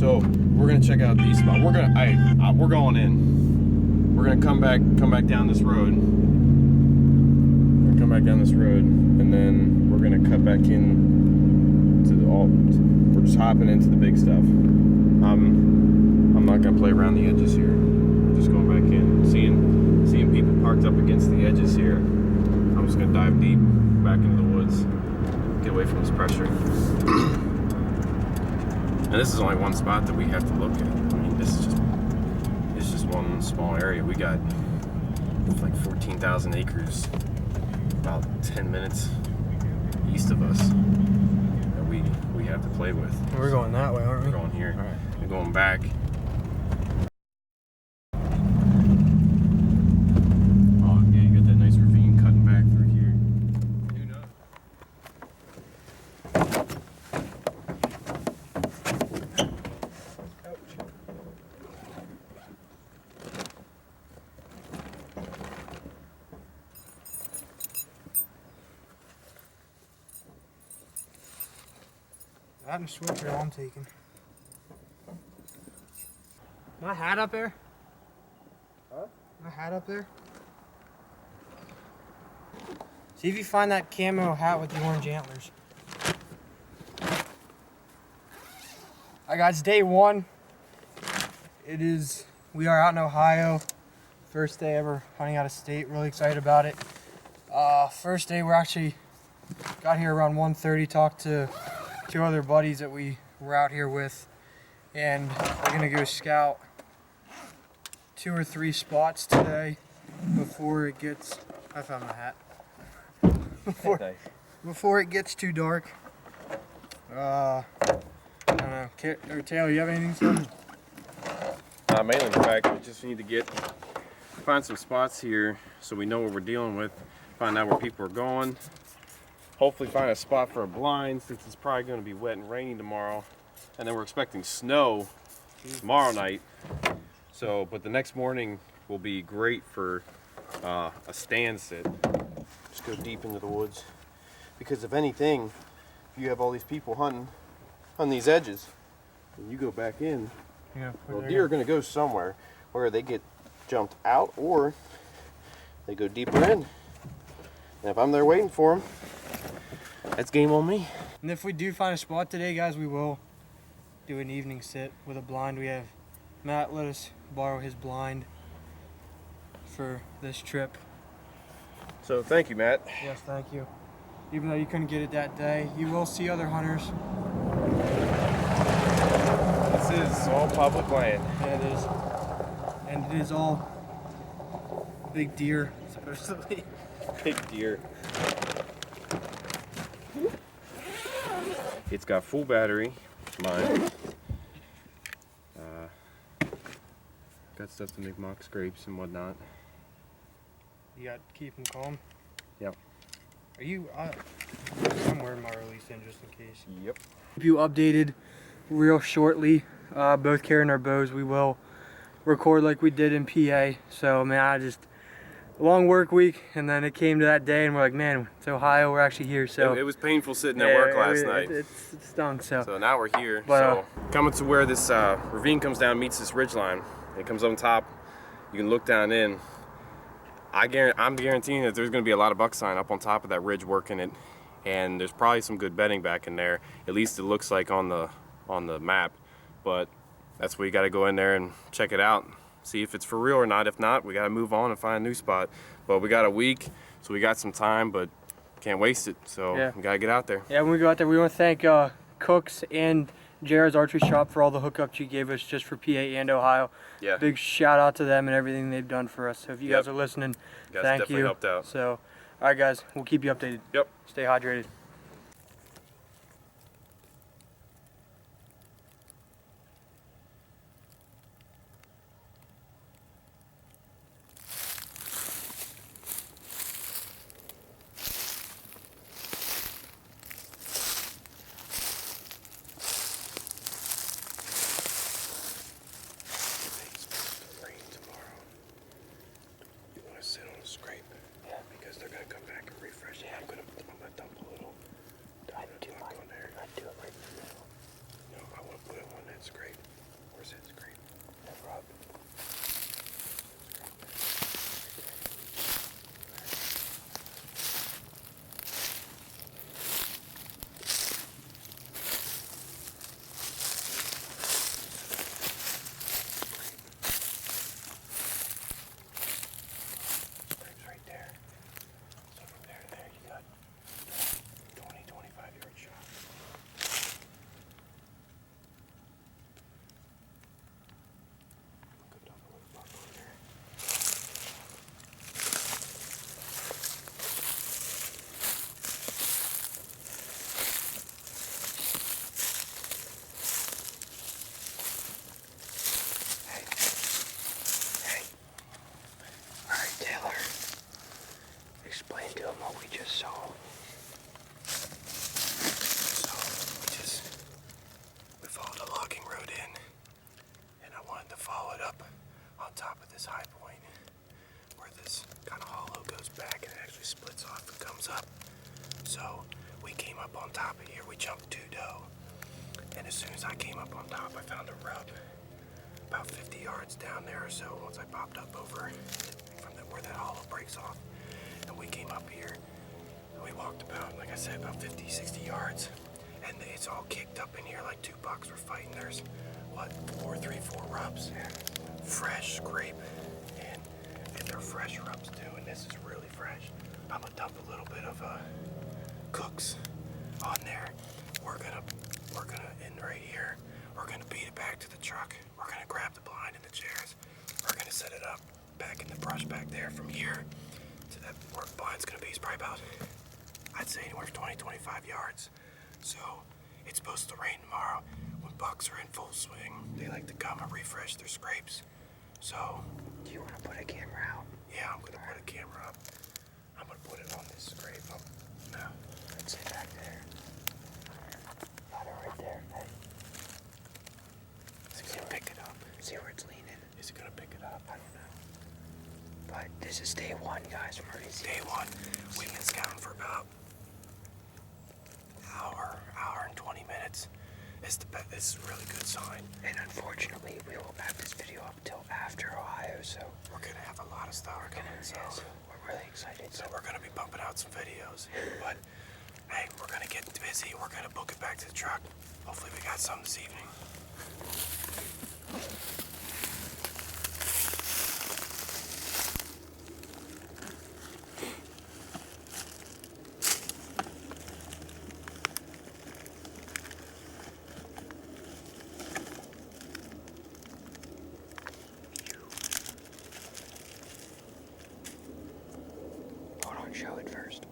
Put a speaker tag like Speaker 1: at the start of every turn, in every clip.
Speaker 1: So we're gonna check out these spots. We're going in. We're gonna come back down this road. We're gonna come back down this road, and then we're gonna cut back in to the we're just hopping into the big stuff. I'm not gonna play around the edges here. We're just going back in, seeing people parked up against the edges here. I'm just gonna dive deep back into the woods, get away from this pressure. And this is only one spot that we have to look at. I mean, it's just one small area. We got like 14,000 acres, about 10 minutes east of us that we have to play with.
Speaker 2: We're going that way, aren't we?
Speaker 1: We're going here.
Speaker 2: All right.
Speaker 1: We're going back. Oh yeah, you got that nice ravine cutting back through here. Who knows?
Speaker 2: That and switcher I'm taking. My hat up there?
Speaker 1: Huh?
Speaker 2: My hat up there? See if you find that camo hat with the orange antlers. Alright guys, day one. We are out in Ohio. First day ever hunting out of state. Really excited about it. First day, we're actually got here around 1:30, talked to two other buddies that we were out here with, and we're gonna go scout 2 or 3 spots today before it gets, I found my hat, before it gets too dark. I don't know, or Taylor, you have anything to say?
Speaker 1: Mainly the fact that we just need to find some spots here so we know what we're dealing with, find out where people are going, hopefully find a spot for a blind since it's probably going to be wet and rainy tomorrow, and then we're expecting snow tomorrow night. So, but the next morning will be great for a stand sit. Just go deep into the woods, because if anything, if you have all these people hunting on these edges, and you go back in,
Speaker 2: Yeah.
Speaker 1: well, deer are going to go somewhere where they get jumped out or they go deeper in. And if I'm there waiting for them, that's game on me.
Speaker 2: And if we do find a spot today, guys, we will do an evening sit with a blind. We have Matt let us borrow his blind for this trip.
Speaker 1: So thank you, Matt.
Speaker 2: Yes, thank you. Even though you couldn't get it that day, you will see other hunters.
Speaker 1: This is all public land.
Speaker 2: Yeah, it is. And it is all big deer, supposedly.
Speaker 1: Big deer. It's got full battery, mine. Got stuff to make mock scrapes and whatnot.
Speaker 2: You got to keep them calm.
Speaker 1: Yep.
Speaker 2: Are you, I'm wearing my release in just in case.
Speaker 1: Yep.
Speaker 2: Keep you updated real shortly. Both carrying our bows. We will record like we did in PA. So man, long work week, and then it came to that day, and we're like, man, it's Ohio. We're actually here. So
Speaker 1: it was painful sitting at work last night.
Speaker 2: It stung. So
Speaker 1: now we're here.
Speaker 2: But,
Speaker 1: so coming to where this ravine comes down, meets this ridge line. It comes on top. You can look down in. I'm guaranteeing that there's going to be a lot of buck sign up on top of that ridge working it, and there's probably some good bedding back in there. At least it looks like on the map. But that's where you got to go in there and check it out, see if it's for real or not. If not, we got to move on and find a new spot. But we got a week, so we got some time, but can't waste it. So
Speaker 2: yeah,
Speaker 1: we got to get out there.
Speaker 2: Yeah, when we go out there, we want to thank Cooks and Jared's Archery Shop for all the hookups you gave us just for PA and Ohio.
Speaker 1: Yeah.
Speaker 2: Big shout out to them and everything they've done for us. So if you guys are listening,
Speaker 1: you guys
Speaker 2: thank
Speaker 1: definitely
Speaker 2: you.
Speaker 1: Helped out.
Speaker 2: So, all right, guys, we'll keep you updated.
Speaker 1: Yep.
Speaker 2: Stay hydrated.
Speaker 1: Sit on a scrape, because they're gonna come back and refresh. Yeah, I'm gonna dump a little.
Speaker 3: as soon as I came up on top, I found a rub about 50 yards down there or so. Once I popped up over from where that hollow breaks off, and we came up here, and we walked about, like I said, about 50, 60 yards, and it's all kicked up in here like two bucks were fighting. There's what, four rubs, fresh scrape, and if they're fresh rubs too, and this is really fresh, I'm gonna dump a little bit of Cooks on there. We're gonna end right here. We're gonna beat it back to the truck. We're gonna grab the blind and the chairs. We're gonna set it up back in the brush back there. From here to that where the blind's gonna be is probably about, I'd say anywhere from 20, 25 yards. So it's supposed to rain tomorrow. When bucks are in full swing, they like to come and refresh their scrapes. So,
Speaker 4: Do you want to put a camera out?
Speaker 3: yeah, I'm gonna put a camera up. I'm gonna put it on this scrape. No.
Speaker 4: Let's sit back there. Got it right there. Hey,
Speaker 3: Is it gonna pick it up?
Speaker 4: see where it's leaning?
Speaker 3: Is it gonna pick it up?
Speaker 4: I don't know. But this is day one, guys. We're already seeing
Speaker 3: Day one, we've been scouting for about hour and 20 minutes. It's a really good sign.
Speaker 4: And unfortunately, we won't have this video up till after Ohio, so
Speaker 3: We're gonna have a lot of stuff coming, so
Speaker 4: we're really excited.
Speaker 3: so we're gonna be pumping out some videos. But hey, we're gonna get busy. We're gonna book it back to the truck. Hopefully we got some this evening.
Speaker 4: Hold on, show it first.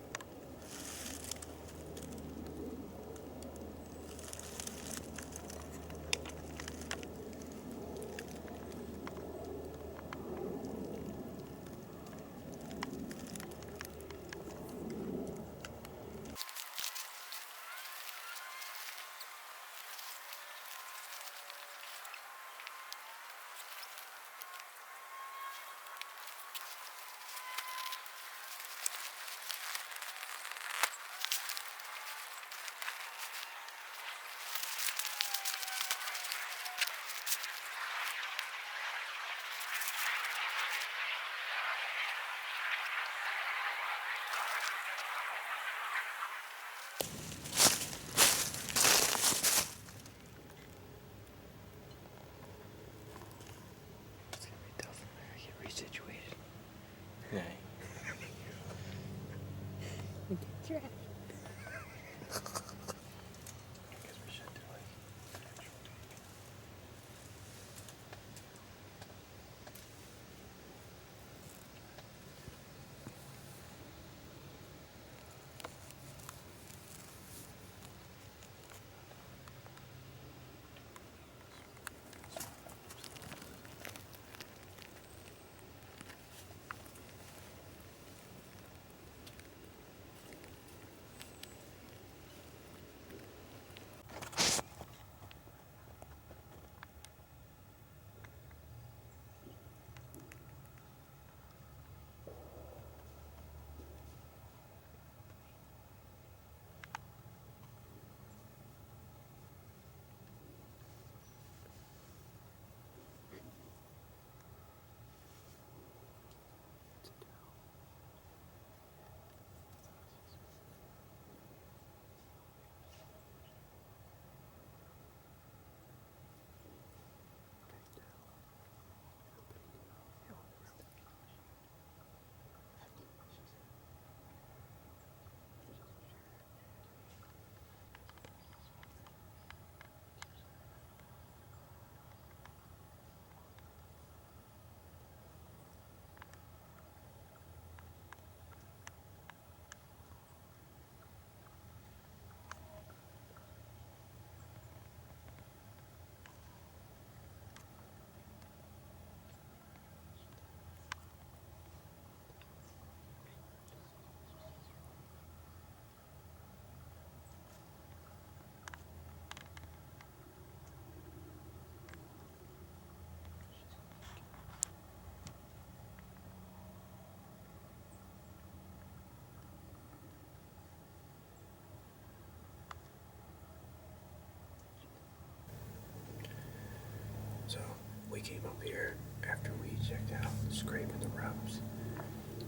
Speaker 3: came up here after we checked out scraping the rubs.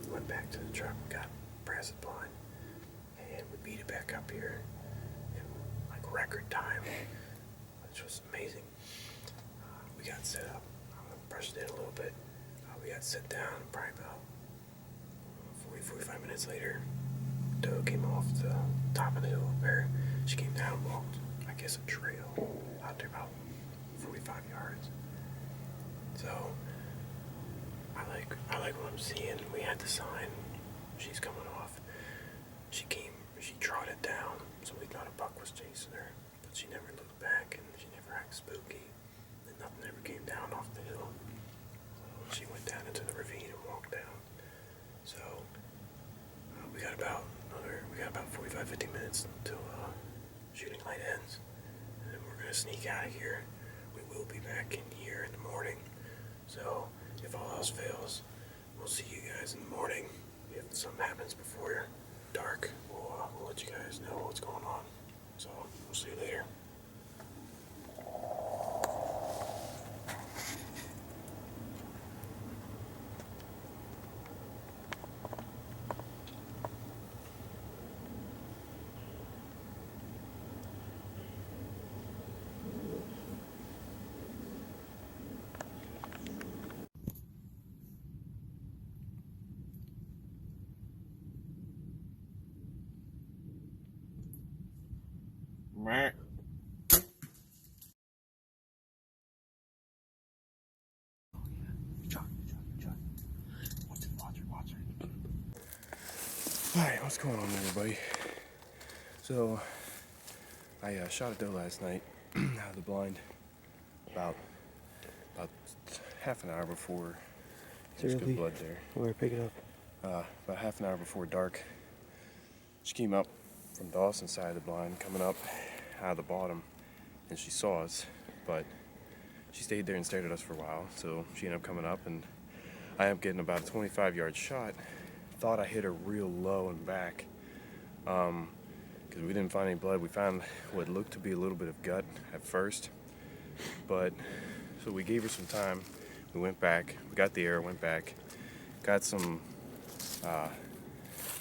Speaker 3: We went back to the truck, got brassed blind, and we beat it back up here in like record time, which was amazing. We got set up, brushed it a little bit. We got set down probably about 45 minutes later. Doe came off the top of the hill up there. She came down and walked, I guess, a trail out there about 45 yards. So I like what I'm seeing. We had the sign. She's coming off. She trotted down, so we thought a buck was chasing her, but she never looked back and she never acted spooky. And nothing ever came down off the hill. So she went down into the ravine and walked down. So we got about 45, 50 minutes until shooting light ends, and then we're gonna sneak out of here. We will be back in here in the morning. So if all else fails, we'll see you guys in the morning. If something happens before dark, we'll let you guys know what's going on. So we'll see you later.
Speaker 1: Meh.
Speaker 3: Alright, what's going on, everybody? So, I shot a doe last night out of the blind about half an hour before. There's good blood there.
Speaker 2: Where pick it up?
Speaker 3: About half an hour before dark. She came up from Dawson's side of the blind, coming up out of the bottom, and she saw us, but she stayed there and stared at us for a while, so she ended up coming up, and I ended up getting about a 25-yard shot. Thought I hit her real low and back, because we didn't find any blood. We found what looked to be a little bit of gut at first, but so we gave her some time. We went back, we got the arrow, went back, got some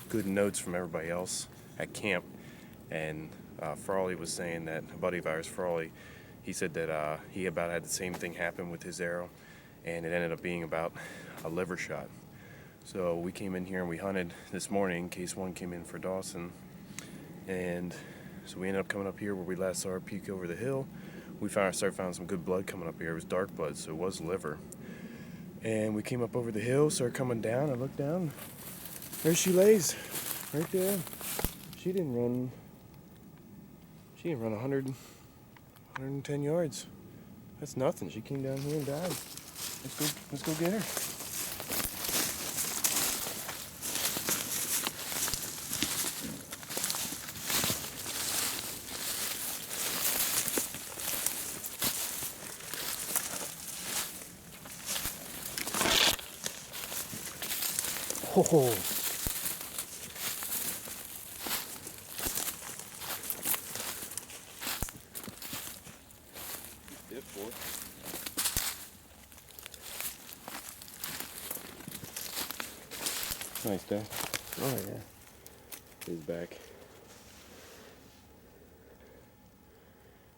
Speaker 3: good notes from everybody else at camp, and Frawley was saying that, a buddy of ours, Frawley, he said that he about had the same thing happen with his arrow, and it ended up being about a liver shot. So we came in here and we hunted this morning. Case 1 came in for Dawson, and so we ended up coming up here where we last saw her peek over the hill. We started finding some good blood coming up here. It was dark blood, so it was liver. And we came up over the hill, started coming down. I looked down, there she lays, right there. She didn't run 100, 110 yards. That's nothing. She came down here and died. Let's go get her.
Speaker 2: Oh.
Speaker 3: Nice day.
Speaker 2: Oh yeah.
Speaker 3: He's back.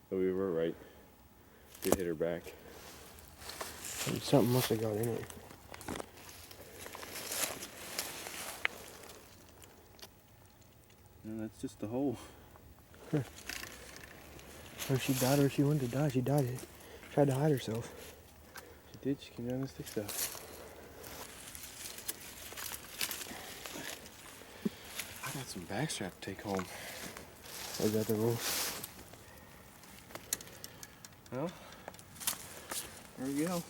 Speaker 3: But we were right. Did hit her back.
Speaker 2: Something must have got in it.
Speaker 1: No, that's just the hole.
Speaker 2: Or she died, or she wanted to die. She died. Tried to hide herself.
Speaker 3: She did. She came down the stick stuff. I got some backstrap to take home.
Speaker 2: Is that the rule?
Speaker 3: Well, there we go.